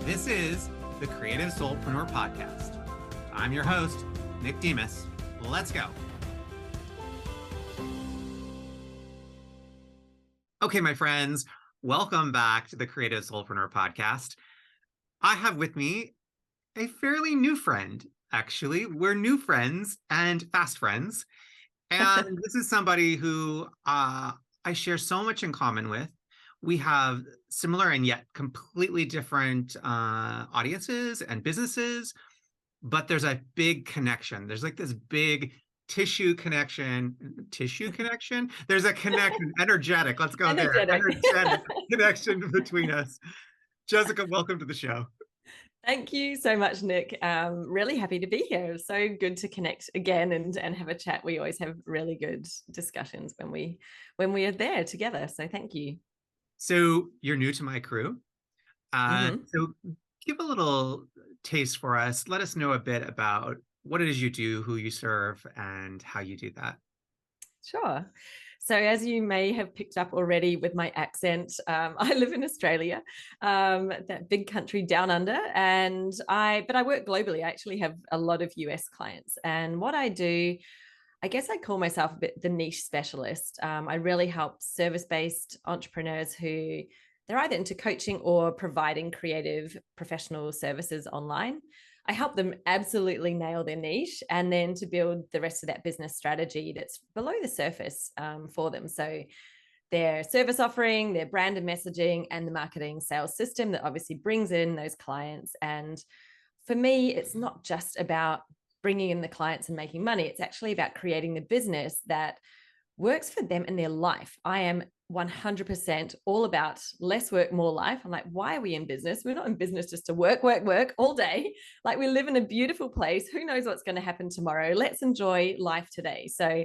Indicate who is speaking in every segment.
Speaker 1: This is the Creative Soulpreneur Podcast. I'm your host, Nick Demas. Let's go. Okay, my friends, welcome back to the Creative Soulpreneur Podcast. I have with me a fairly new friend, actually. We're new friends and fast friends. And this is somebody who I share so much in common with. We have similar and yet completely different audiences and businesses, but there's a big connection. There's like this big tissue connection. There's a connection, energetic. Let's go there. Energetic connection between us. Jessica, welcome to the show.
Speaker 2: Thank you so much, Nick. Really happy to be here. So good to connect again and have a chat. We always have really good discussions when we are there together. So thank you.
Speaker 1: So you're new to my crew. So give a little taste for us. Let us know a bit about what it is you do, who you serve, and how you do that.
Speaker 2: Sure. So as you may have picked up already with my accent, I live in Australia, that big country down under, but I work globally. I actually have a lot of US clients, and what I do, I guess I call myself a bit the niche specialist. I really help service-based entrepreneurs who they're either into coaching or providing creative professional services online. I help them absolutely nail their niche and then to build the rest of that business strategy that's below the surface for them. So their service offering, their brand and messaging, and the marketing sales system that obviously brings in those clients. And for me, it's not just about bringing in the clients and making money. It's actually about creating the business that works for them in their life. I am 100% all about less work, more life. I'm like, why are we in business? We're not in business just to work all day. Like, we live in a beautiful place. Who knows what's going to happen tomorrow? Let's enjoy life today. So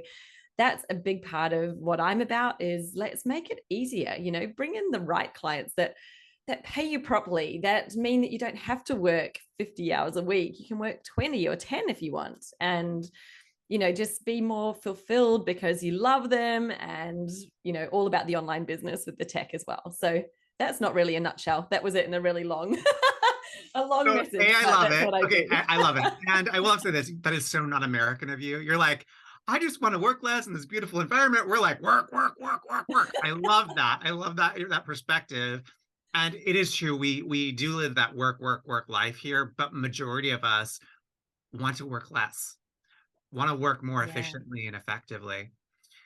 Speaker 2: that's a big part of what I'm about, is let's make it easier, bring in the right clients that pay you properly, that mean that you don't have to work 50 hours a week. You can work 20 or 10 if you want. And just be more fulfilled because you love them, and, all about the online business with the tech as well. So that's not really a nutshell. That was it in a really long, message.
Speaker 1: I love it. I love it. And I will have to say this, that is so not American of you. You're like, I just want to work less in this beautiful environment. We're like, work. I love that. I love that perspective. And it is true. We do live that work life here, but majority of us want to work less. Want to work more efficiently and effectively.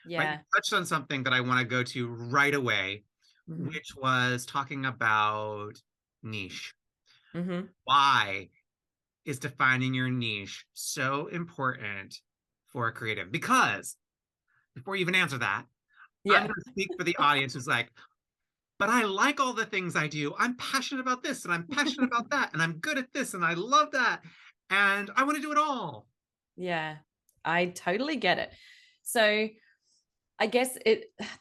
Speaker 2: Yeah.
Speaker 1: You touched on something that I want to go to right away, which was talking about niche. Why is defining your niche so important for a creative? Because before you even answer that, I'm going to speak for the audience who's like, but I like all the things I do. I'm passionate about this and I'm passionate about that, and I'm good at this and I love that, and I want to do it all.
Speaker 2: Yeah. I totally get it. So I guess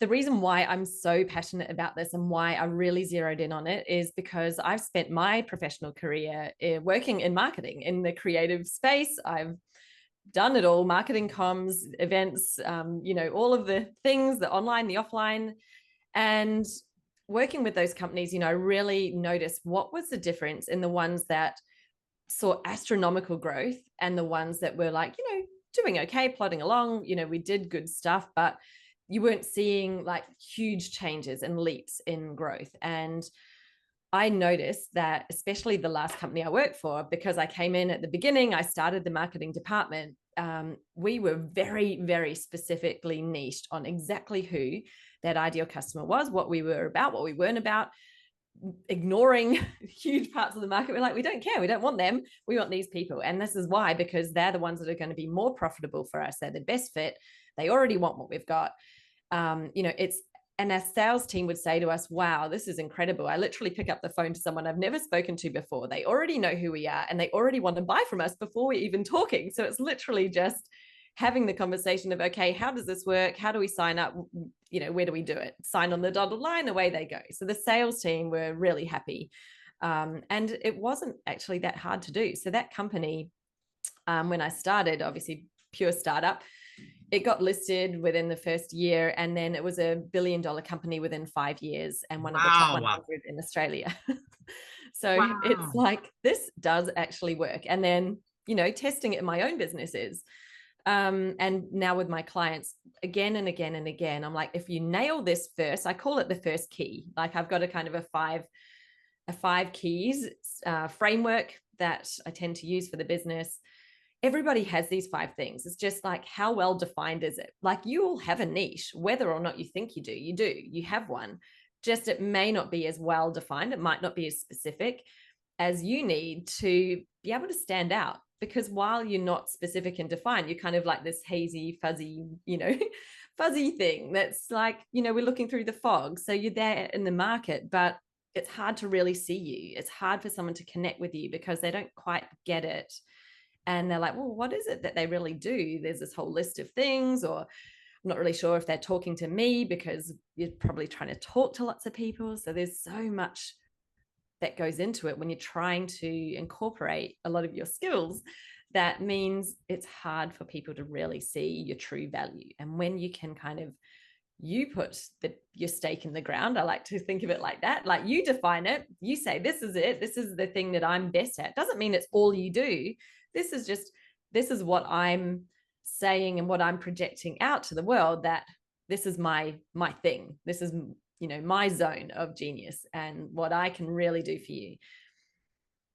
Speaker 2: the reason why I'm so passionate about this and why I really zeroed in on it is because I've spent my professional career working in marketing in the creative space. I've done it all: marketing, comms, events, all of the things, the online, the offline. And working with those companies, I really noticed what was the difference in the ones that saw astronomical growth and the ones that were like, doing okay, plodding along, we did good stuff, but you weren't seeing like huge changes and leaps in growth. And I noticed that, especially the last company I worked for, because I came in at the beginning, I started the marketing department. We were very, very specifically niched on exactly who that ideal customer was, what we were about, what we weren't about, ignoring huge parts of the market. We're like, we don't care. We don't want them. We want these people. And this is why, because they're the ones that are going to be more profitable for us. They're the best fit. They already want what we've got. And our sales team would say to us, wow, this is incredible. I literally pick up the phone to someone I've never spoken to before. They already know who we are and they already want to buy from us before we're even talking. So it's literally just having the conversation of, okay, how does this work? How do we sign up? Where do we do it? Sign on the dotted line, away they go. So the sales team were really happy. And it wasn't actually that hard to do. So that company, when I started, obviously pure startup, it got listed within the first year, and then it was $1 billion company within 5 years, and one of the top 100 in Australia. So it's
Speaker 1: Wow.
Speaker 2: like, this does actually work. And then, testing it in my own businesses. And now with my clients, again and again and again, I'm like, if you nail this first, I call it the first key. Like I've got a kind of a five keys framework that I tend to use for the business. Everybody has these five things. It's just like, how well defined is it? Like you all have a niche, whether or not you think you do, you have one. Just it may not be as well defined. It might not be as specific as you need to be able to stand out. Because while you're not specific and defined, you're kind of like this hazy, fuzzy, fuzzy thing that's like, we're looking through the fog. So you're there in the market, but it's hard to really see you. It's hard for someone to connect with you because they don't quite get it. And they're like, well, what is it that they really do? There's this whole list of things, or I'm not really sure if they're talking to me because you're probably trying to talk to lots of people. So there's so much that goes into it when you're trying to incorporate a lot of your skills. That means it's hard for people to really see your true value. And when you can kind of you put your stake in the ground. I like to think of it like that. Like you define it, you say, this is it. This is the thing that I'm best at. Doesn't mean it's all you do. This is what I'm saying and what I'm projecting out to the world, that this is my thing. This is, my zone of genius and what I can really do for you.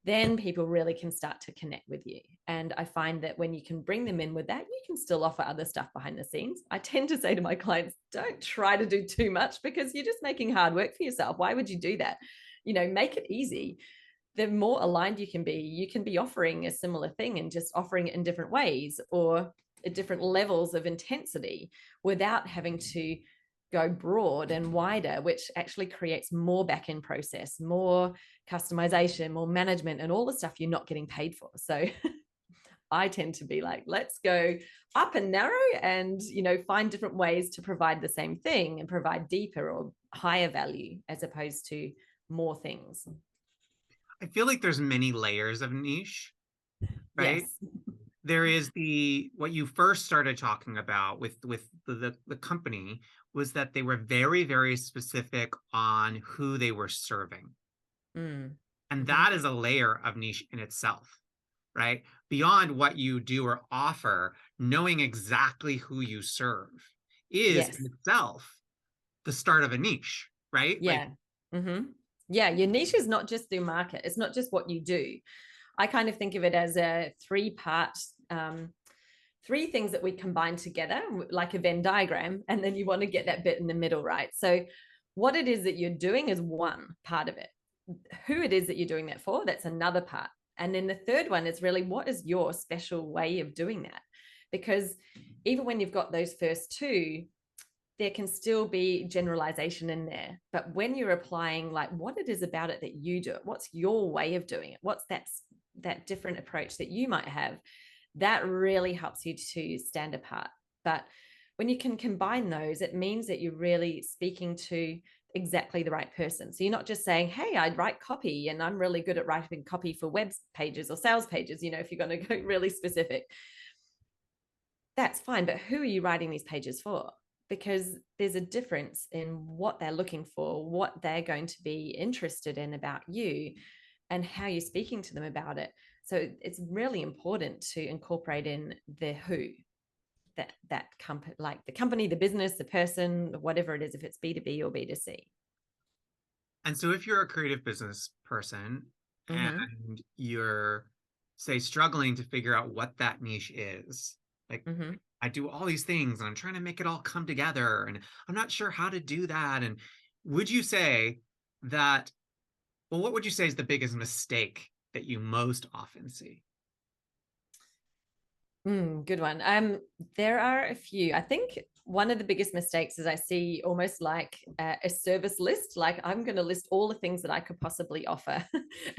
Speaker 2: Then people really can start to connect with you. And I find that when you can bring them in with that, you can still offer other stuff behind the scenes. I tend to say to my clients, don't try to do too much because you're just making hard work for yourself. Why would you do that? Make it easy. The more aligned you can be offering a similar thing and just offering it in different ways or at different levels of intensity without having to go broad and wider, which actually creates more back-end process, more customization, more management, and all the stuff you're not getting paid for. So I tend to be like, let's go up and narrow and, find different ways to provide the same thing and provide deeper or higher value as opposed to more things.
Speaker 1: I feel like there's many layers of niche, right?
Speaker 2: Yes.
Speaker 1: There is the what you first started talking about with the company was that they were very, very specific on who they were serving.
Speaker 2: Mm.
Speaker 1: And
Speaker 2: Mm-hmm.
Speaker 1: that is a layer of niche in itself, right? Beyond what you do or offer, knowing exactly who you serve is in
Speaker 2: Yes.
Speaker 1: itself the start of a niche, right? Like,
Speaker 2: Yeah. Mm-hmm. Yeah. Your niche is not just the market. It's not just what you do. I kind of think of it as a three-part, three things that we combine together, like a Venn diagram, and then you want to get that bit in the middle, right? So what it is that you're doing is one part of it. Who it is that you're doing that for, that's another part. And then the third one is really, what is your special way of doing that? Because even when you've got those first two, there can still be generalization in there. But when you're applying like what it is about it that you do it, what's your way of doing it? What's that different approach that you might have? That really helps you to stand apart. But when you can combine those, it means that you're really speaking to exactly the right person. So you're not just saying, hey, I write copy and I'm really good at writing copy for web pages or sales pages, if you're going to go really specific. That's fine, but who are you writing these pages for? Because there's a difference in what they're looking for, what they're going to be interested in about you, and how you're speaking to them about it. So it's really important to incorporate in the who, that company, like the company, the business, the person, whatever it is, if it's B2B or B2C.
Speaker 1: and so if you're a creative business person
Speaker 2: Mm-hmm.
Speaker 1: and you're, say, struggling to figure out what that niche is, like
Speaker 2: Mm-hmm.
Speaker 1: I do all these things and I'm trying to make it all come together and I'm not sure how to do that. And would you say that, well, what would you say is the biggest mistake that you most often see?
Speaker 2: Good one. There are a few. I think one of the biggest mistakes is I see almost like a service list. Like I'm going to list all the things that I could possibly offer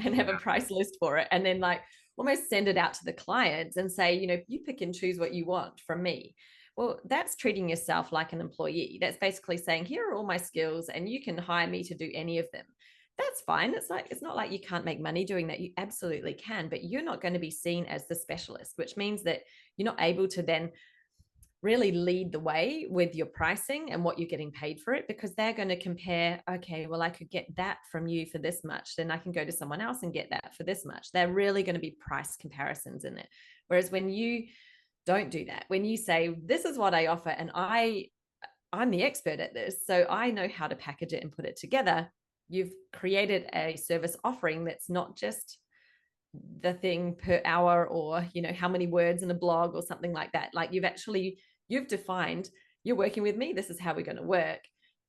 Speaker 2: and have a
Speaker 1: Yeah.
Speaker 2: price list for it. And then like almost send it out to the clients and say, you pick and choose what you want from me. Well, that's treating yourself like an employee. That's basically saying, here are all my skills and you can hire me to do any of them. That's fine. It's not like you can't make money doing that. You absolutely can, but you're not going to be seen as the specialist, which means that you're not able to then really lead the way with your pricing and what you're getting paid for it, because they're going to compare, okay, well, I could get that from you for this much, then I can go to someone else and get that for this much. They're really going to be price comparisons in it. Whereas when you don't do that, when you say, this is what I offer and I'm the expert at this, so I know how to package it and put it together, you've created a service offering that's not just the thing per hour, or how many words in a blog or something like that. Like you've defined, you're working with me, this is how we're going to work.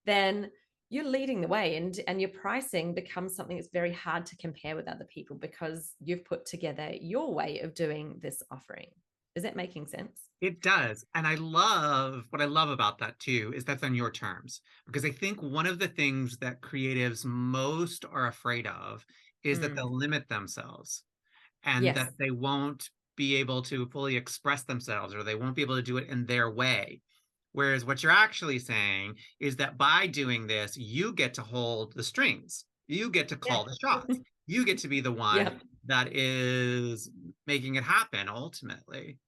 Speaker 2: Then you're leading the way, and your pricing becomes something that's very hard to compare with other people, because you've put together your way of doing this offering. Is that making sense?
Speaker 1: It does. And what I love about that too is that's on your terms. Because I think one of the things that creatives most are afraid of is that they'll limit themselves and
Speaker 2: Yes.
Speaker 1: that they won't be able to fully express themselves, or they won't be able to do it in their way. Whereas what you're actually saying is that by doing this, you get to hold the strings. You get to
Speaker 2: Yeah.
Speaker 1: call the shots. You get to be the one
Speaker 2: Yeah.
Speaker 1: that is making it happen ultimately.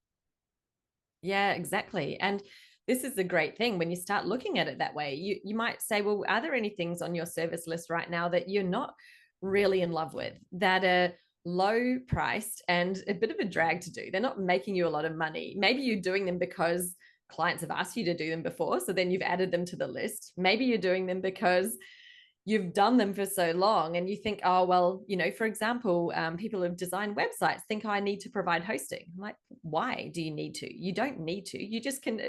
Speaker 2: Yeah, exactly. And this is a great thing when you start looking at it that way. You might say, well, are there any things on your service list right now that you're not really in love with, that are low priced and a bit of a drag to do? They're not making you a lot of money. Maybe you're doing them because clients have asked you to do them before, so then you've added them to the list. Maybe you're doing them because you've done them for so long and you think, oh, well, for example, people who've designed websites think, I need to provide hosting. I'm like, why do you need to? You don't need to. You just can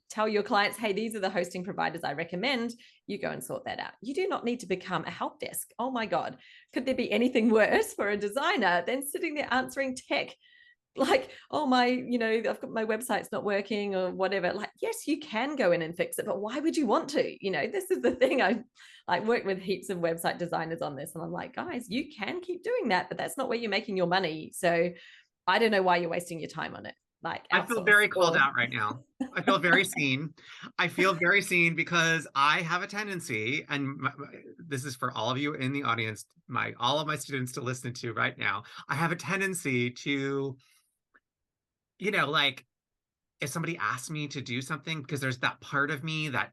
Speaker 2: tell your clients, hey, these are the hosting providers I recommend. You go and sort that out. You do not need to become a help desk. Oh my God, could there be anything worse for a designer than sitting there answering tech? Like, oh, I've got my website's not working or whatever. Like, yes, you can go in and fix it, but why would you want to? This is the thing. I like work with heaps of website designers on this, and I'm like, guys, you can keep doing that, but that's not where you're making your money. So I don't know why you're wasting your time on it. Like,
Speaker 1: I feel
Speaker 2: outsource
Speaker 1: very called
Speaker 2: or
Speaker 1: out right now. I feel very seen. I feel very seen because I have a tendency, and this is for all of you in the audience, all of my students to listen to right now. I have a tendency to, like if somebody asks me to do something, because there's that part of me that,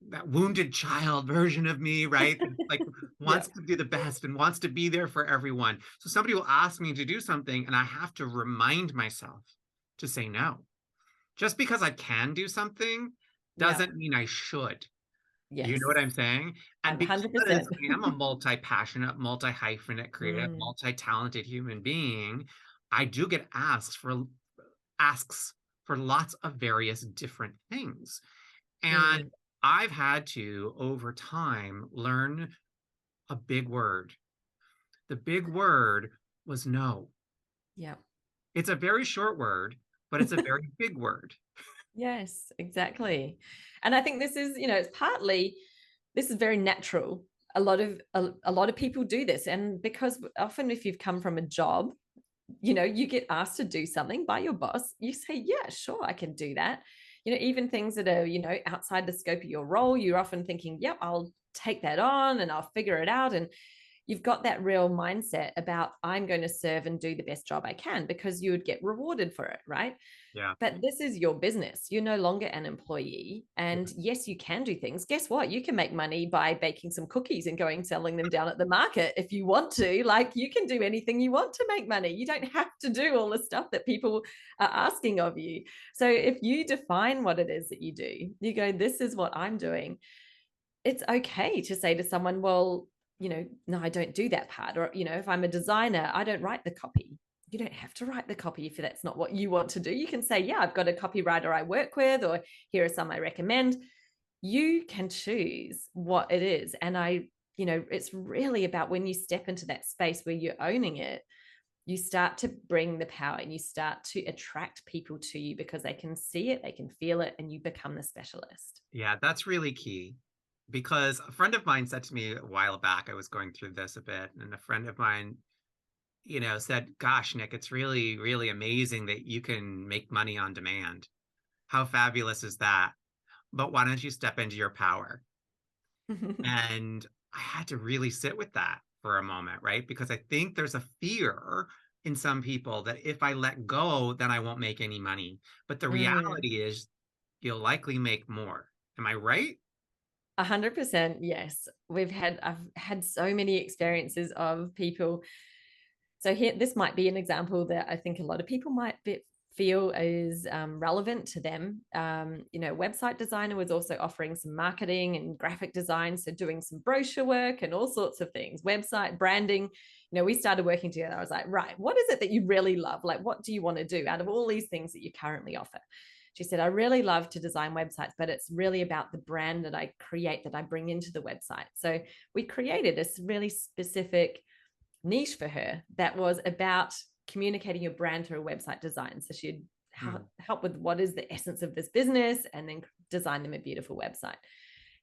Speaker 1: that wounded child version of me, right? That, like
Speaker 2: yeah,
Speaker 1: wants to do the best and wants to be there for everyone. So somebody will ask me to do something, and I have to remind myself to say no. Just because I can do something
Speaker 2: yeah,
Speaker 1: doesn't mean I should. You know
Speaker 2: yes,
Speaker 1: what I'm saying? And because
Speaker 2: 100%.
Speaker 1: I am a multi-passionate, multi-hyphenate, creative,
Speaker 2: Mm,
Speaker 1: multi-talented human being, I do get asks for lots of various different things. And
Speaker 2: mm,
Speaker 1: I've had to, over time, learn a big word. The big word was no.
Speaker 2: yeah.
Speaker 1: It's a very short word, but it's a very big word.
Speaker 2: Yes, exactly. And I think this is, it's partly, this is very natural. A lot of people do this, and because often if you've come from a job, you get asked to do something by your boss, you say, yeah, sure, I can do that. Even things that are, outside the scope of your role, you're often thinking, yep, I'll take that on and I'll figure it out. And you've got that real mindset about, I'm going to serve and do the best job I can, because you would get rewarded for it, right?
Speaker 1: Yeah.
Speaker 2: But this is your business. You're no longer an employee.
Speaker 1: Yeah.
Speaker 2: And yes, you can do things. Guess what? You can make money by baking some cookies and going selling them down at the market if you want to. Like, you can do anything you want to make money. You don't have to do all the stuff that people are asking of you. So if you define what it is that you do, you go, this is what I'm doing. It's okay to say to someone, well, no, I don't do that part. Or, if I'm a designer, I don't write the copy. You don't have to write the copy if that's not what you want to do. You can say, yeah, I've got a copywriter I work with, or here are some I recommend. You can choose what it is. And it's really about when you step into that space where you're owning it, you start to bring the power and you start to attract people to you because they can see it, they can feel it, and you become the specialist.
Speaker 1: Yeah, that's really key. Because a friend of mine said to me a while back, I was going through this a bit, and a friend of mine, said, gosh, Nick, it's really, really amazing that you can make money on demand. How fabulous is that? But why don't you step into your power? And I had to really sit with that for a moment, right? Because I think there's a fear in some people that if I let go, then I won't make any money. But the
Speaker 2: Mm,
Speaker 1: reality is you'll likely make more. Am I right?
Speaker 2: 100%, yes. I've had so many experiences of people. So here, this might be an example that I think a lot of people feel is relevant to them. Website designer was also offering some marketing and graphic design, so doing some brochure work and all sorts of things, website branding. We started working together. I was like, right, what is it that you really love? Like, what do you want to do out of all these things that you currently offer? She said, I really love to design websites, but it's really about the brand that I create, that I bring into the website. So we created this really specific niche for her that was about communicating your brand through a website design. So she'd help with what is the essence of this business and then design them a beautiful website.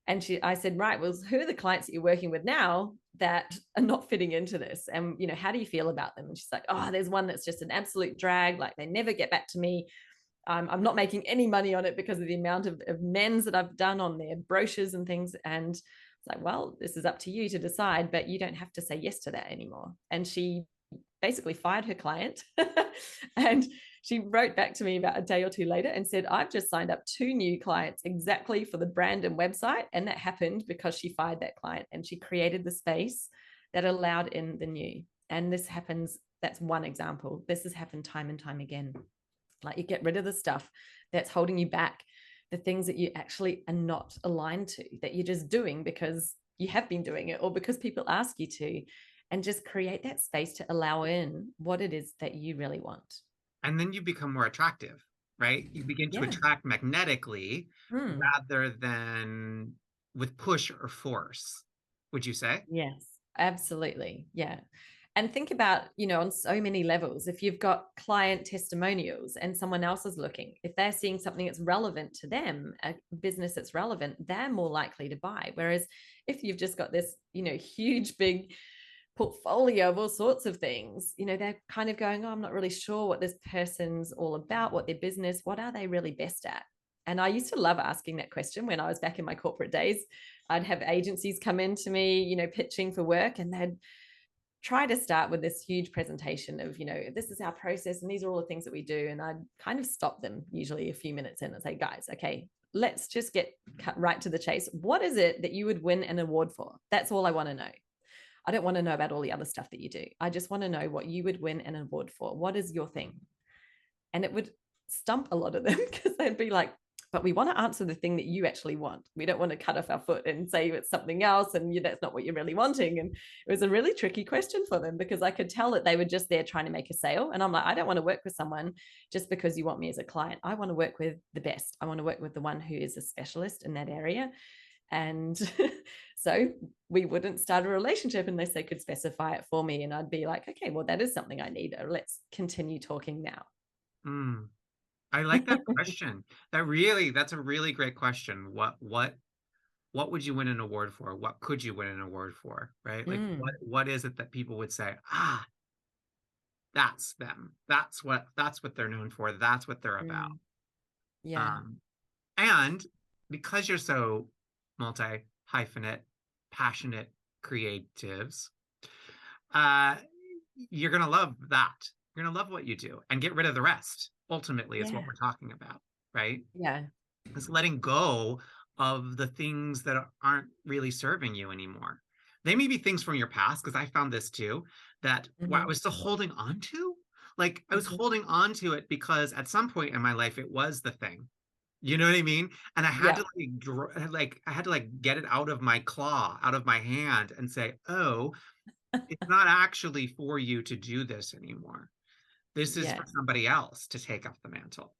Speaker 2: And I said, right, well, who are the clients that you're working with now that are not fitting into this? And, how do you feel about them? And she's like, oh, there's one that's just an absolute drag. Like, they never get back to me. I'm not making any money on it because of the amount of men's that I've done on their brochures and things. And it's like, well, this is up to you to decide, but you don't have to say yes to that anymore. And she basically fired her client. And she wrote back to me about a day or two later and said, I've just signed up 2 new clients exactly for the brand and website. And that happened because she fired that client and she created the space that allowed in the new. And this happens. That's one example. This has happened time and time again. Like, you get rid of the stuff that's holding you back, the things that you actually are not aligned to, that you're just doing because you have been doing it or because people ask you to, and just create that space to allow in what it is that you really want.
Speaker 1: And then you become more attractive, right? You begin to
Speaker 2: Yeah.
Speaker 1: attract magnetically rather than with push or force, would you say?
Speaker 2: Yes, absolutely. Yeah. And think about, on so many levels, if you've got client testimonials and someone else is looking, if they're seeing something that's relevant to them, a business that's relevant, they're more likely to buy. Whereas if you've just got this, huge, big portfolio of all sorts of things, they're kind of going, oh, I'm not really sure what this person's all about, what their business, what are they really best at? And I used to love asking that question when I was back in my corporate days. I'd have agencies come in to me, pitching for work, and they'd try to start with this huge presentation of, this is our process and these are all the things that we do. And I'd kind of stop them usually a few minutes in and say, guys, okay, let's just get cut right to the chase. What is it that you would win an award for? That's all I want to know. I don't want to know about all the other stuff that you do. I just want to know what you would win an award for. What is your thing? And it would stump a lot of them because they'd be like, but we want to answer the thing that you actually want. We don't want to cut off our foot and say it's something else and that's not what you're really wanting. And it was a really tricky question for them because I could tell that they were just there trying to make a sale. And I'm like, I don't want to work with someone just because you want me as a client. I want to work with the best. I want to work with the one who is a specialist in that area. And so we wouldn't start a relationship unless they could specify it for me. And I'd be like, okay, well, that is something I need. Let's continue talking now.
Speaker 1: I like that question. That's a really great question. What would you win an award for? What could you win an award for? Right? Like what is it that people would say, that's them. That's what they're known for. That's what they're about.
Speaker 2: Yeah.
Speaker 1: And because you're so multi-hyphenate, passionate creatives, you're gonna love that. You're gonna love what you do and get rid of the rest. Ultimately, is what we're talking about, right?
Speaker 2: Yeah.
Speaker 1: It's letting go of the things that aren't really serving you anymore. They may be things from your past, because I found this too, that I was still holding on to. Like, I was holding on to it because at some point in my life, it was the thing. You know what I mean? And I had to I had to get it out of my claw, out of my hand, and say, oh, it's not actually for you to do this anymore. This is for somebody else to take up the mantle.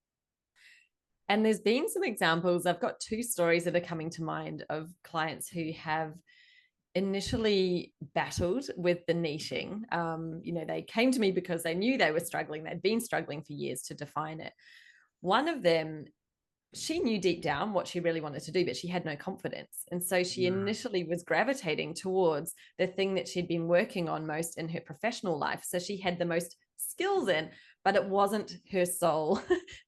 Speaker 2: And there's been some examples. I've got 2 stories that are coming to mind of clients who have initially battled with the niching. They came to me because they knew they were struggling. They'd been struggling for years to define it. One of them, she knew deep down what she really wanted to do, but she had no confidence. And so she initially was gravitating towards the thing that she'd been working on most in her professional life. So she had the most skills in, but it wasn't her soul.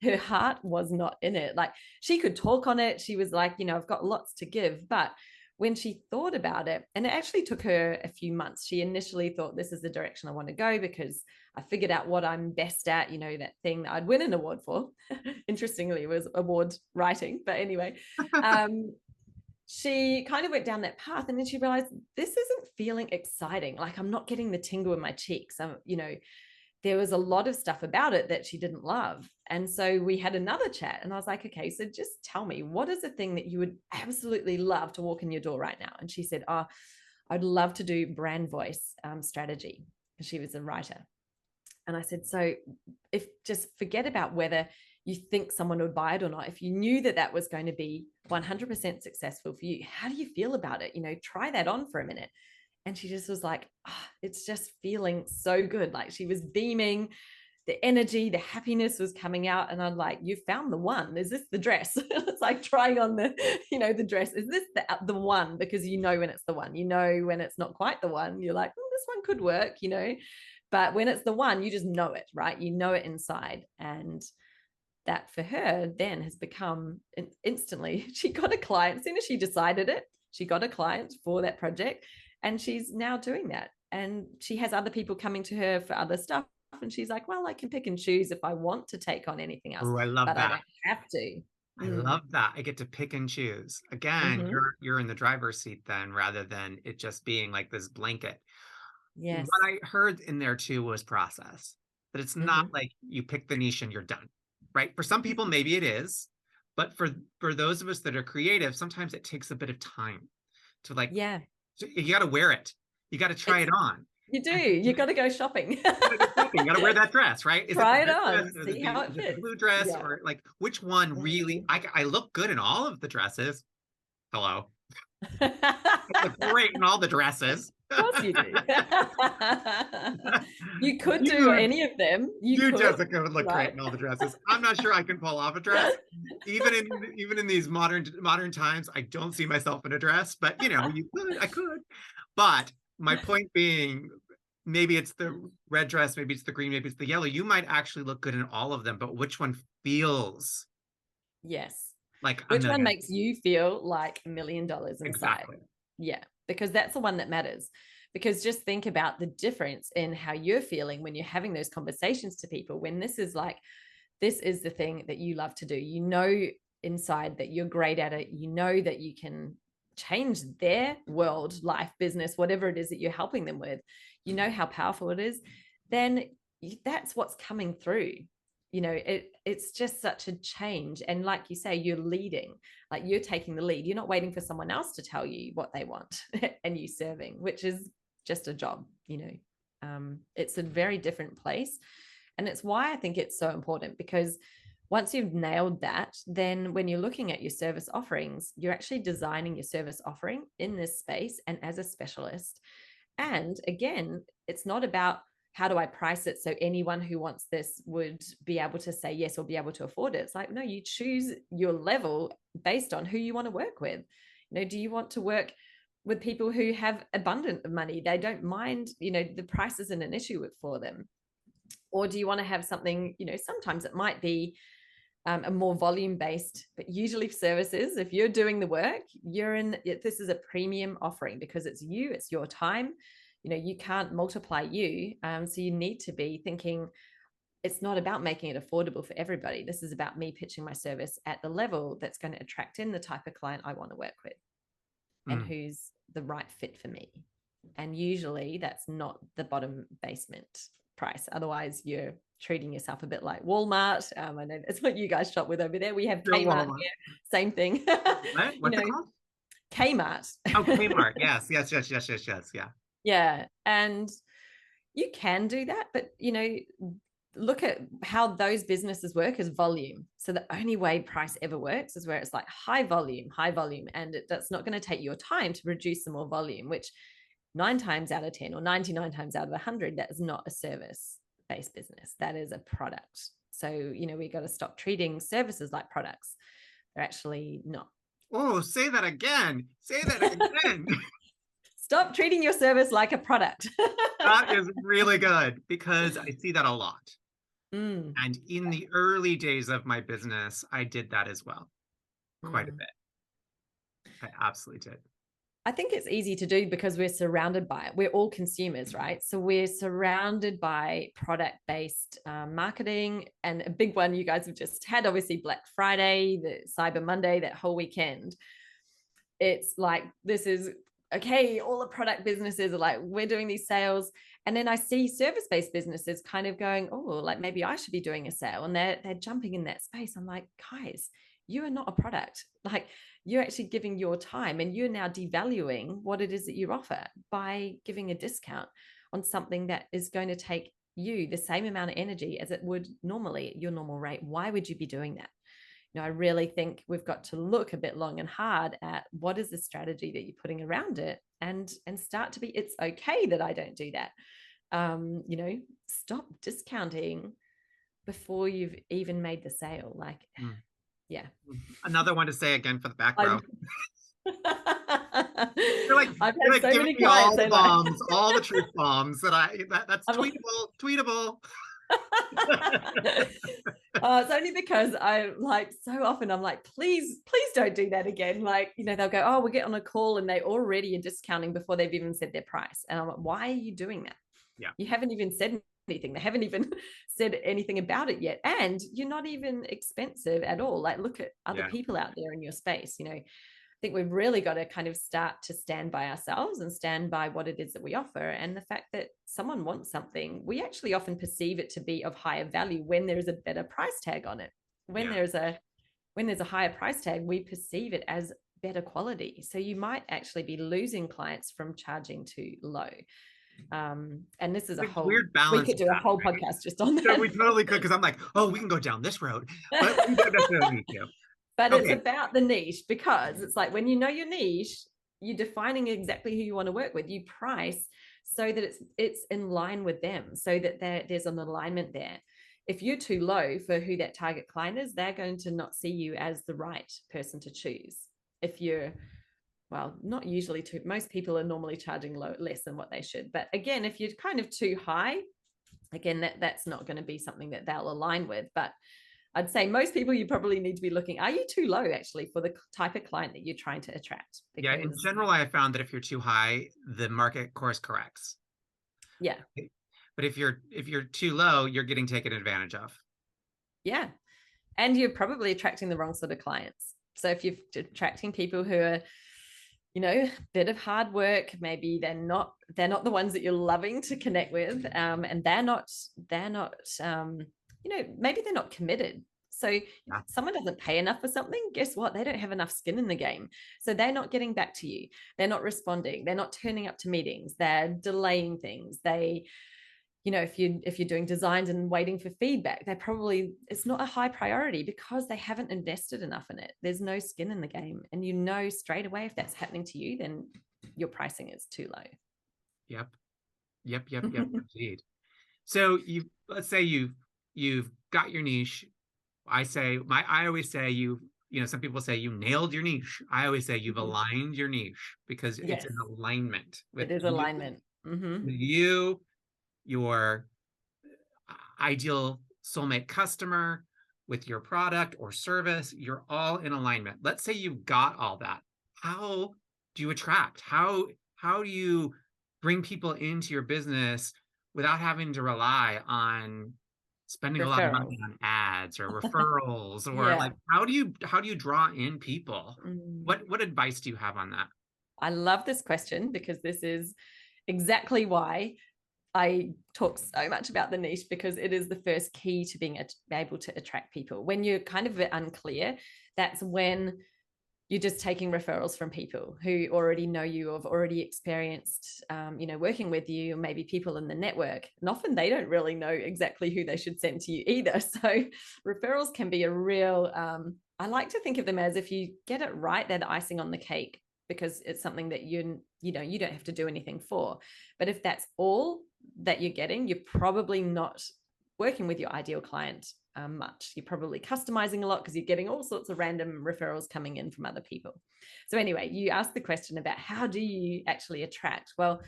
Speaker 2: Her heart was not in it. Like, she could talk on it. She was like, I've got lots to give. But when she thought about it, and it actually took her a few months, she initially thought, this is the direction I want to go because I figured out what I'm best at, that thing that I'd win an award for. Interestingly, it was award writing. But anyway, she kind of went down that path, and then she realized this isn't feeling exciting. Like, I'm not getting the tingle in my cheeks. There was a lot of stuff about it that she didn't love. And so we had another chat, and I was like, okay, so just tell me, what is the thing that you would absolutely love to walk in your door right now? And she said, oh, I'd love to do brand voice strategy, because she was a writer. And I said, so if just forget about whether you think someone would buy it or not. If you knew that that was going to be 100% successful for you, how do you feel about it? Try that on for a minute. And she just was like, oh, it's just feeling so good. Like, she was beaming, the energy, the happiness was coming out. And I'm like, you found the one. Is this the dress? It's like trying on the dress. Is this the one? Because when it's the one, when it's not quite the one, you're like, this one could work, but when it's the one, you just know it, right? You know it inside. And that for her then has become instantly, she got a client. As soon as she decided it, she got a client for that project, and she's now doing that. And she has other people coming to her for other stuff. And she's like, well, I can pick and choose if I want to take on anything else,
Speaker 1: Oh, I love
Speaker 2: but I
Speaker 1: that.
Speaker 2: don't have to.
Speaker 1: I love that. I get to pick and choose. Again,
Speaker 2: Mm-hmm.
Speaker 1: you're in the driver's seat then, rather than it just being like this blanket. What
Speaker 2: Yes.
Speaker 1: I heard in there too was process. That it's not
Speaker 2: Mm-hmm.
Speaker 1: like you pick the niche and you're done. Right? For some people, maybe it is, but for those of us that are creative, sometimes it takes a bit of time to like,
Speaker 2: Yeah.
Speaker 1: you got to wear it. You got to try
Speaker 2: It's,
Speaker 1: it on.
Speaker 2: you do.
Speaker 1: And
Speaker 2: You got to go shopping.
Speaker 1: you gotta go shopping. You gotta wear that dress, right? Is it the
Speaker 2: Try it
Speaker 1: red dress?
Speaker 2: on.
Speaker 1: Or
Speaker 2: See how it
Speaker 1: is it the
Speaker 2: fits.
Speaker 1: blue dress?
Speaker 2: Yeah.
Speaker 1: Or like which one really? I look good in all of the dresses. Hello. I look great in all the dresses.
Speaker 2: Of course you do. You could do
Speaker 1: You,
Speaker 2: any of them. You
Speaker 1: you,
Speaker 2: could,
Speaker 1: Jessica, would look great
Speaker 2: right?
Speaker 1: in all the dresses. I'm not sure I can pull off a dress. Even in these modern times, I don't see myself in a dress. But I could. But my point being, maybe it's the red dress, maybe it's the green, maybe it's the yellow. You might actually look good in all of them, but which one feels
Speaker 2: Yes.
Speaker 1: like a
Speaker 2: Which one
Speaker 1: million?
Speaker 2: makes you feel like $1 million inside?
Speaker 1: Exactly.
Speaker 2: Yeah, because that's the one that matters. Because just think about the difference in how you're feeling when you're having those conversations to people, when this is the thing that you love to do. Inside that you're great at it. That you can change their world, life, business, whatever it is that you're helping them with. How powerful it is. Then that's what's coming through. It's just such a change. And like you say, you're leading, like you're taking the lead. You're not waiting for someone else to tell you what they want and you serving, which is just a job. It's a very different place. And it's why I think it's so important, because once you've nailed that, then when you're looking at your service offerings, you're actually designing your service offering in this space and as a specialist. And again, it's not about how do I price it so anyone who wants this would be able to say yes or be able to afford it. It's like, no, you choose your level based on who you want to work with. Do you want to work with people who have abundant money? They don't mind, the price isn't an issue for them. Or do you want to have something, sometimes it might be a more volume based, but usually services, if you're doing the work, this is a premium offering because it's your time. You can't multiply you. So you need to be thinking, it's not about making it affordable for everybody. This is about me pitching my service at the level that's going to attract in the type of client I want to work with and who's the right fit for me. And usually that's not the bottom basement price. Otherwise, you're treating yourself a bit like Walmart. I know that's what you guys shop with over there. We have Kmart here. Same thing.
Speaker 1: What? What's it called?
Speaker 2: Kmart.
Speaker 1: Oh, Kmart. Yes. Yeah.
Speaker 2: Yeah. And you can do that, but look at how those businesses work as volume. So the only way price ever works is where it's like high volume, and that's not going to take your time to produce some more volume, which 9 times out of 10 or 99 times out of 100, that is not a service-based business. That is a product. So, we got to stop treating services like products. They're actually not.
Speaker 1: Oh, say that again. Say that again.
Speaker 2: Stop treating your service like a product.
Speaker 1: That is really good, because I see that a lot.
Speaker 2: Mm.
Speaker 1: And in the early days of my business, I did that as well. Quite a bit. I absolutely did.
Speaker 2: I think it's easy to do because we're surrounded by it. We're all consumers, right? So we're surrounded by product-based marketing, and a big one you guys have just had, obviously Black Friday, the Cyber Monday, that whole weekend. It's like, this is okay. All the product businesses are like, we're doing these sales. And then I see service-based businesses kind of going, oh, like maybe I should be doing a sale. And they're jumping in that space. I'm like, guys, you are not a product. Like, you're actually giving your time, and you're now devaluing what it is that you offer by giving a discount on something that is going to take you the same amount of energy as it would normally at your normal rate. Why would you be doing that? I really think we've got to look a bit long and hard at what is the strategy that you're putting around it, and start to be, it's okay that I don't do that. Stop discounting before you've even made the sale. Like, yeah.
Speaker 1: Another one to say again for the back row.
Speaker 2: You're like
Speaker 1: I've had so many clients all the bombs, all the truth bombs that's tweetable.
Speaker 2: It's only because I like, so often I'm like, please don't do that again. Like, they'll go, oh, we'll get on a call, and they already are discounting before they've even said their price. And I'm like, why are you doing that?
Speaker 1: Yeah.
Speaker 2: You haven't even said anything. They haven't even said anything about it yet. And you're not even expensive at all. Like, look at other people out there in your space. I think we've really got to kind of start to stand by ourselves and stand by what it is that we offer. And the fact that someone wants something, we actually often perceive it to be of higher value when there's a better price tag on it. When there's a higher price tag, we perceive it as better quality. So you might actually be losing clients from charging too low. And this is a whole weird balance. We could do a whole podcast just on that.
Speaker 1: So we totally could, because I'm like, oh, we can go down this road, but we don't necessarily need to.
Speaker 2: But it's about the niche, because it's like, when you know your niche, you're defining exactly who you want to work with. You price so that it's in line with them, so that there's an alignment there. If you're too low for who that target client is, they're going to not see you as the right person to choose. If you're, well, not usually too, most people are normally charging less than what they should. But again, if you're kind of too high, again, that's not going to be something that they'll align with. But I'd say most people, you probably need to be looking, are you too low actually for the type of client that you're trying to attract?
Speaker 1: Because, in general, I have found that if you're too high, the market course corrects.
Speaker 2: Yeah.
Speaker 1: But if you're too low, you're getting taken advantage of.
Speaker 2: Yeah. And you're probably attracting the wrong sort of clients. So if you're attracting people who are, a bit of hard work, maybe they're not the ones that you're loving to connect with, and they're not maybe they're not committed. So someone doesn't pay enough for something, guess what? They don't have enough skin in the game. So they're not getting back to you. They're not responding. They're not turning up to meetings. They're delaying things. They, if you're doing designs and waiting for feedback, it's not a high priority because they haven't invested enough in it. There's no skin in the game. And straight away, if that's happening to you, then your pricing is too low.
Speaker 1: Yep. Indeed. So let's say you've got your niche. I always say some people say you nailed your niche. I always say you've aligned your niche, because it's an alignment.
Speaker 2: It is alignment.
Speaker 1: With you, your ideal soulmate customer, with your product or service, you're all in alignment. Let's say you've got all that. How do you attract? How do you bring people into your business without having to rely on spending a lot of money on ads or referrals, or like, how do you draw in people? What advice do you have on that?
Speaker 2: I love this question, because this is exactly why I talk so much about the niche, because it is the first key to being able to attract people. When you're kind of a bit unclear, that's when you're just taking referrals from people who already know you, or have already experienced, working with you, or maybe people in the network. And often they don't really know exactly who they should send to you either. So referrals can be a real, I like to think of them as, if you get it right, they're the icing on the cake, because it's something that you don't have to do anything for. But if that's all that you're getting, you're probably not working with your ideal client much. You're probably customizing a lot, because you're getting all sorts of random referrals coming in from other people. So anyway, you asked the question about how do you actually attract? Well,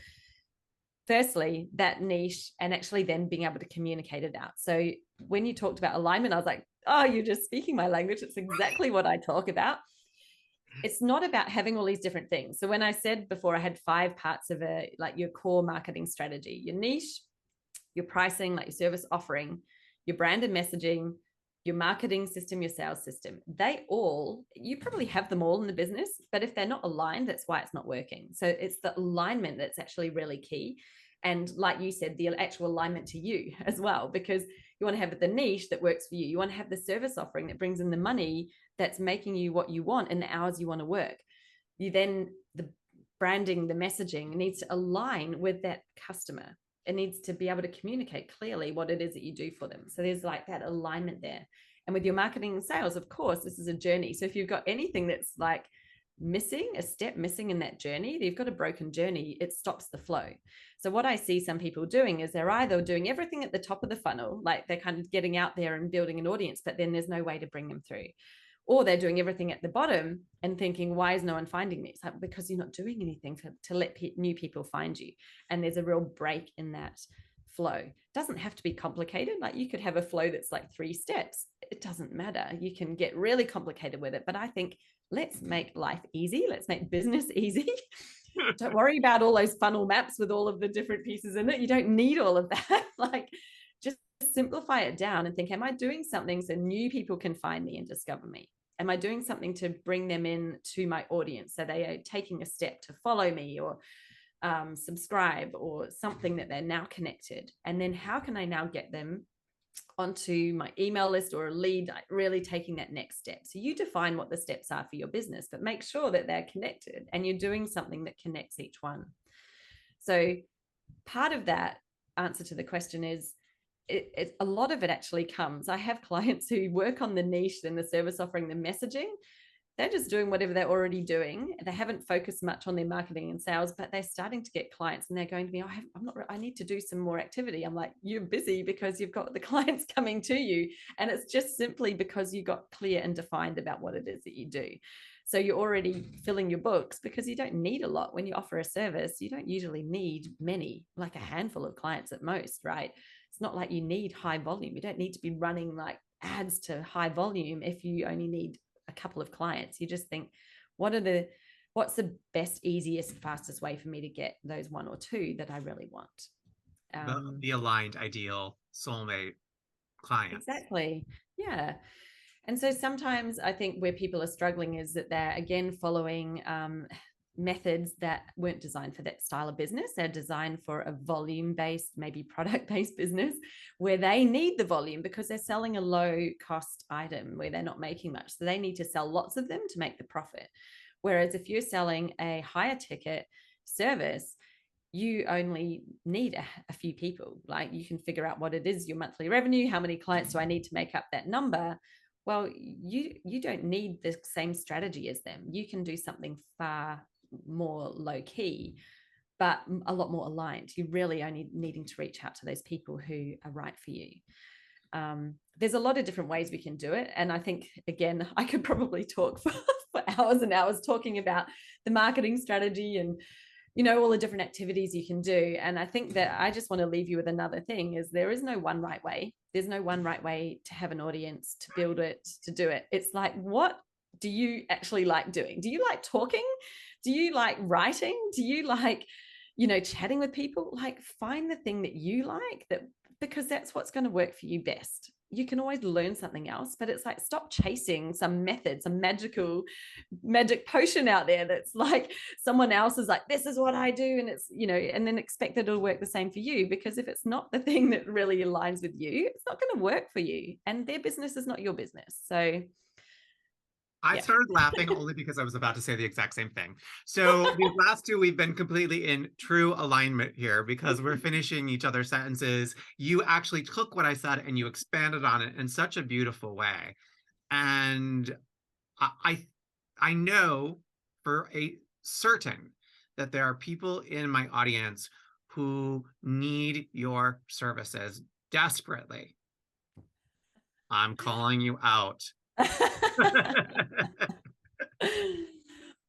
Speaker 2: firstly, that niche, and actually then being able to communicate it out. So when you talked about alignment, I was like, oh, you're just speaking my language. It's exactly what I talk about. it's not about having all these different things. So when I said before, I had 5 parts of your core marketing strategy: your niche, your pricing, like your service offering, your brand and messaging, your marketing system, your sales system. You probably have them all in the business, but if they're not aligned, that's why it's not working. So it's the alignment that's actually really key. And like you said, the actual alignment to you as well, because you want to have the niche that works for you. You want to have the service offering that brings in the money, that's making you what you want in the hours you want to work. The branding, the messaging needs to align with that customer. It needs to be able to communicate clearly what it is that you do for them. So there's like that alignment there. And with your marketing and sales, of course, this is a journey. So if you've got anything that's like a step missing in that journey, you've got a broken journey, it stops the flow. So what I see some people doing is they're either doing everything at the top of the funnel, like they're kind of getting out there and building an audience, but then there's no way to bring them through. Or they're doing everything at the bottom and thinking, why is no one finding me? It's like, because you're not doing anything to let new people find you. And there's a real break in that flow. It doesn't have to be complicated. Like you could have a flow that's like 3 steps. It doesn't matter. You can get really complicated with it. But I think let's make life easy. Let's make business easy. Don't worry about all those funnel maps with all of the different pieces in it. You don't need all of that. Like, just simplify it down and think, am I doing something so new people can find me and discover me? Am I doing something to bring them in to my audience so they are taking a step to follow me or subscribe or something, that they're now connected? And then how can I now get them onto my email list or a lead, really taking that next step? So you define what the steps are for your business, but make sure that they're connected and you're doing something that connects each one. So part of that answer to the question is, a lot of it actually comes. I have clients who work on the niche and the service offering, the messaging. They're just doing whatever they're already doing. They haven't focused much on their marketing and sales, but they're starting to get clients and they're going to me, I need to do some more activity. I'm like, you're busy because you've got the clients coming to you. And it's just simply because you got clear and defined about what it is that you do. So you're already filling your books because you don't need a lot. When you offer a service, you don't usually need many, like a handful of clients at most, right? It's not like you need high volume. You don't need to be running like ads to high volume if you only need a couple of clients. You just think, what's the best, easiest, fastest way for me to get those 1 or 2 that I really want?
Speaker 1: The aligned, ideal soulmate client.
Speaker 2: Exactly. Yeah. And so sometimes I think where people are struggling is that they're again following methods that weren't designed for that style of business. They're designed for a volume-based, maybe product-based business where they need the volume because they're selling a low-cost item where they're not making much. So they need to sell lots of them to make the profit. Whereas if you're selling a higher ticket service, you only need a few people. Like you can figure out what it is, your monthly revenue, how many clients do I need to make up that number? Well, you don't need the same strategy as them. You can do something far more low key, but a lot more aligned. You're really only needing to reach out to those people who are right for you. There's a lot of different ways we can do it. And I think, again, I could probably talk for hours and hours talking about the marketing strategy and all the different activities you can do. And I think that I just want to leave you with another thing is there is no one right way. There's no one right way to have an audience, to build it, to do it. It's like, what do you actually like doing? Do you like talking? Do you like writing? Do you like, chatting with people? Like find the thing that you like, because that's what's going to work for you best. You can always learn something else, but it's like, stop chasing some method, some magic potion out there that's like someone else is like, this is what I do. And it's, and then expect that it'll work the same for you. Because if it's not the thing that really aligns with you, it's not going to work for you. And their business is not your business. So
Speaker 1: I started laughing only because I was about to say the exact same thing. So these last 2, we've been completely in true alignment here because we're finishing each other's sentences. You actually took what I said and you expanded on it in such a beautiful way. And I know for a certain that there are people in my audience who need your services desperately. I'm calling you out. How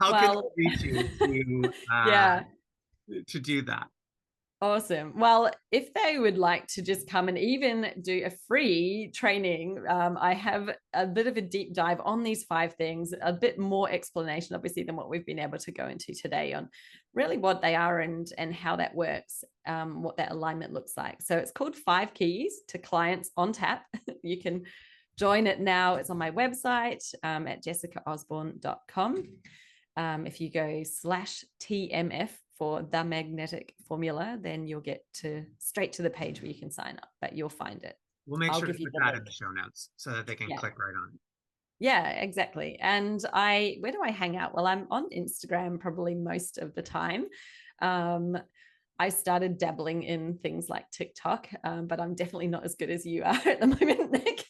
Speaker 1: can
Speaker 2: well,
Speaker 1: we reach you
Speaker 2: yeah.
Speaker 1: to do that?
Speaker 2: Awesome. Well, if they would like to just come and even do a free training, I have a bit of a deep dive on these 5 things, a bit more explanation, obviously, than what we've been able to go into today on really what they are and how that works, what that alignment looks like. So it's called 5 Keys to Clients on Tap. You can join it now. It's on my website at jessicaosborn.com. If you go /TMF for the magnetic formula, then you'll get to straight to the page where you can sign up, but you'll find it.
Speaker 1: We'll make
Speaker 2: I'll
Speaker 1: sure to
Speaker 2: give you
Speaker 1: put
Speaker 2: the
Speaker 1: that in
Speaker 2: link.
Speaker 1: the show notes so that they can
Speaker 2: Yeah.
Speaker 1: click right on.
Speaker 2: Yeah, exactly. And where do I hang out? Well, I'm on Instagram probably most of the time. Um, I started dabbling in things like TikTok, but I'm definitely not as good as you are at the moment, Nick.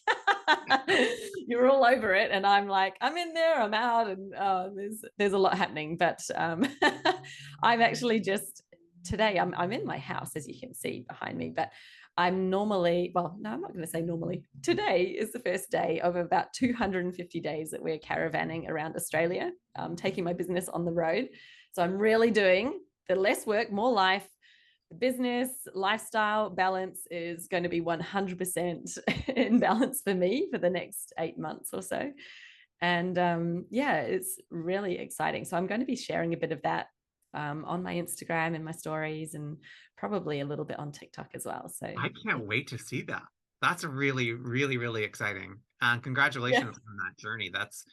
Speaker 2: You're all over it, and I'm like, I'm in there, I'm out, and there's a lot happening. But I'm actually just today. I'm in my house, as you can see behind me, but I'm normally, well, no, I'm not going to say normally. Today is the first day of about 250 days that we're caravanning around Australia, taking my business on the road. So I'm really doing the less work, more life. The business lifestyle balance is going to be 100% in balance for me for the next 8 months or so. And yeah, it's really exciting. So I'm going to be sharing a bit of that on my Instagram and my stories, and probably a little bit on TikTok as well. So
Speaker 1: I can't wait to see that. That's really, really, really exciting. And
Speaker 2: yeah,
Speaker 1: congratulations on that journey. That's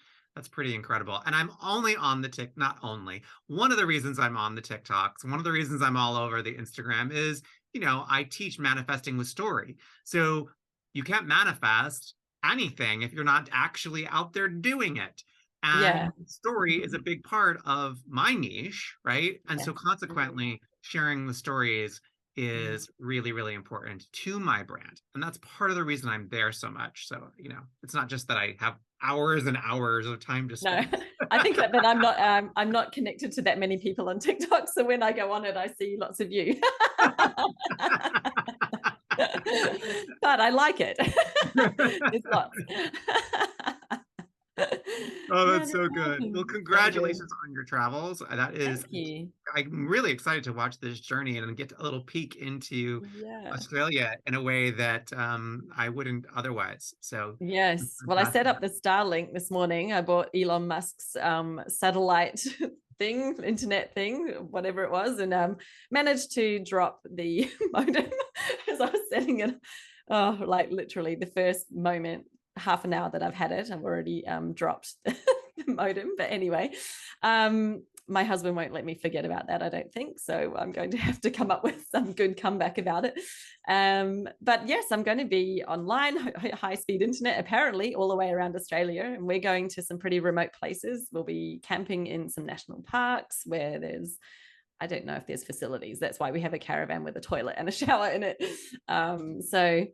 Speaker 1: pretty incredible. And I'm only on the not only. One of the reasons I'm on the TikToks, one of the reasons I'm all over the Instagram is, I teach manifesting with story. So you can't manifest anything if you're not actually out there doing it.
Speaker 2: yeah,
Speaker 1: And story is a big part of my niche, right? And
Speaker 2: yes,
Speaker 1: so
Speaker 2: absolutely.
Speaker 1: consequently, sharing the stories
Speaker 2: Mm.
Speaker 1: is really, really important to my brand. And that's part of the reason I'm there so much. So, it's not just that I have hours and hours of time to
Speaker 2: No,
Speaker 1: spend.
Speaker 2: I think that I'm not connected to that many people on TikTok. So when I go on it, I see lots of you. But I like it. There's lots.
Speaker 1: Oh,
Speaker 2: Yeah,
Speaker 1: that's
Speaker 2: that's
Speaker 1: so good. Well,
Speaker 2: awesome. So good.
Speaker 1: congratulations on your travels. That is,
Speaker 2: Thank you.
Speaker 1: I'm really excited to watch this journey and get a little peek into
Speaker 2: Yeah.
Speaker 1: Australia in a way that I wouldn't otherwise. So
Speaker 2: Yes. Well, I set
Speaker 1: fantastic.
Speaker 2: up the Starlink this morning. I bought Elon Musk's satellite thing, internet thing, whatever it was, and managed to drop the modem as I was setting it. Oh, like literally the first moment, half an hour that I've had it, I've already dropped the modem. But anyway, my husband won't let me forget about that, I don't think. So I'm going to have to come up with some good comeback about it. But yes, I'm going to be online, high speed internet, apparently, all the way around Australia. And we're going to some pretty remote places. We'll be camping in some national parks where I don't know if there's facilities. That's why we have a caravan with a toilet and a shower in it. So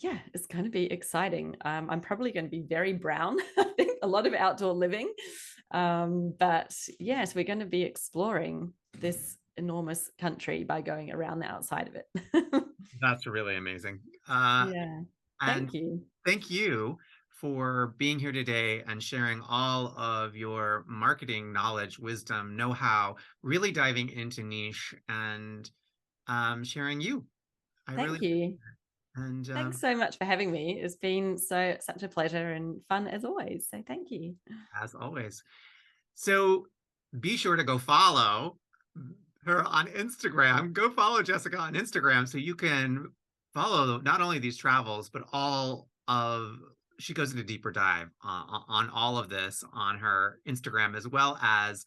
Speaker 2: yeah, it's going to be exciting. I'm probably going to be very brown. I think a lot of outdoor living. But yes, we're going to be exploring this enormous country by going around the outside of it.
Speaker 1: That's really amazing.
Speaker 2: Yeah.
Speaker 1: And
Speaker 2: Thank you.
Speaker 1: thank you for being here today and sharing all of your marketing knowledge, wisdom, know-how, really diving into niche and sharing you. I really,
Speaker 2: Thank you.
Speaker 1: and
Speaker 2: Thanks so much for having me. It's been such a pleasure and fun as always. So thank you.
Speaker 1: as always. So be sure to go follow her on Instagram. Go follow Jessica on Instagram so you can follow not only these travels, but all of she goes into deeper dive on all of this on her Instagram, as well as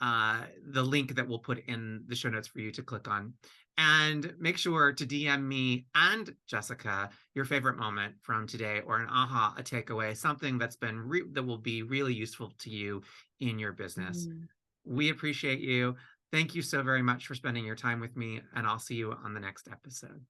Speaker 1: the link that we'll put in the show notes for you to click on. And make sure to DM me and Jessica your favorite moment from today, or an aha, a takeaway, something that's been that will be really useful to you in your business.
Speaker 2: Mm.
Speaker 1: We appreciate you. Thank you so very much for spending your time with me, and I'll see you on the next episode.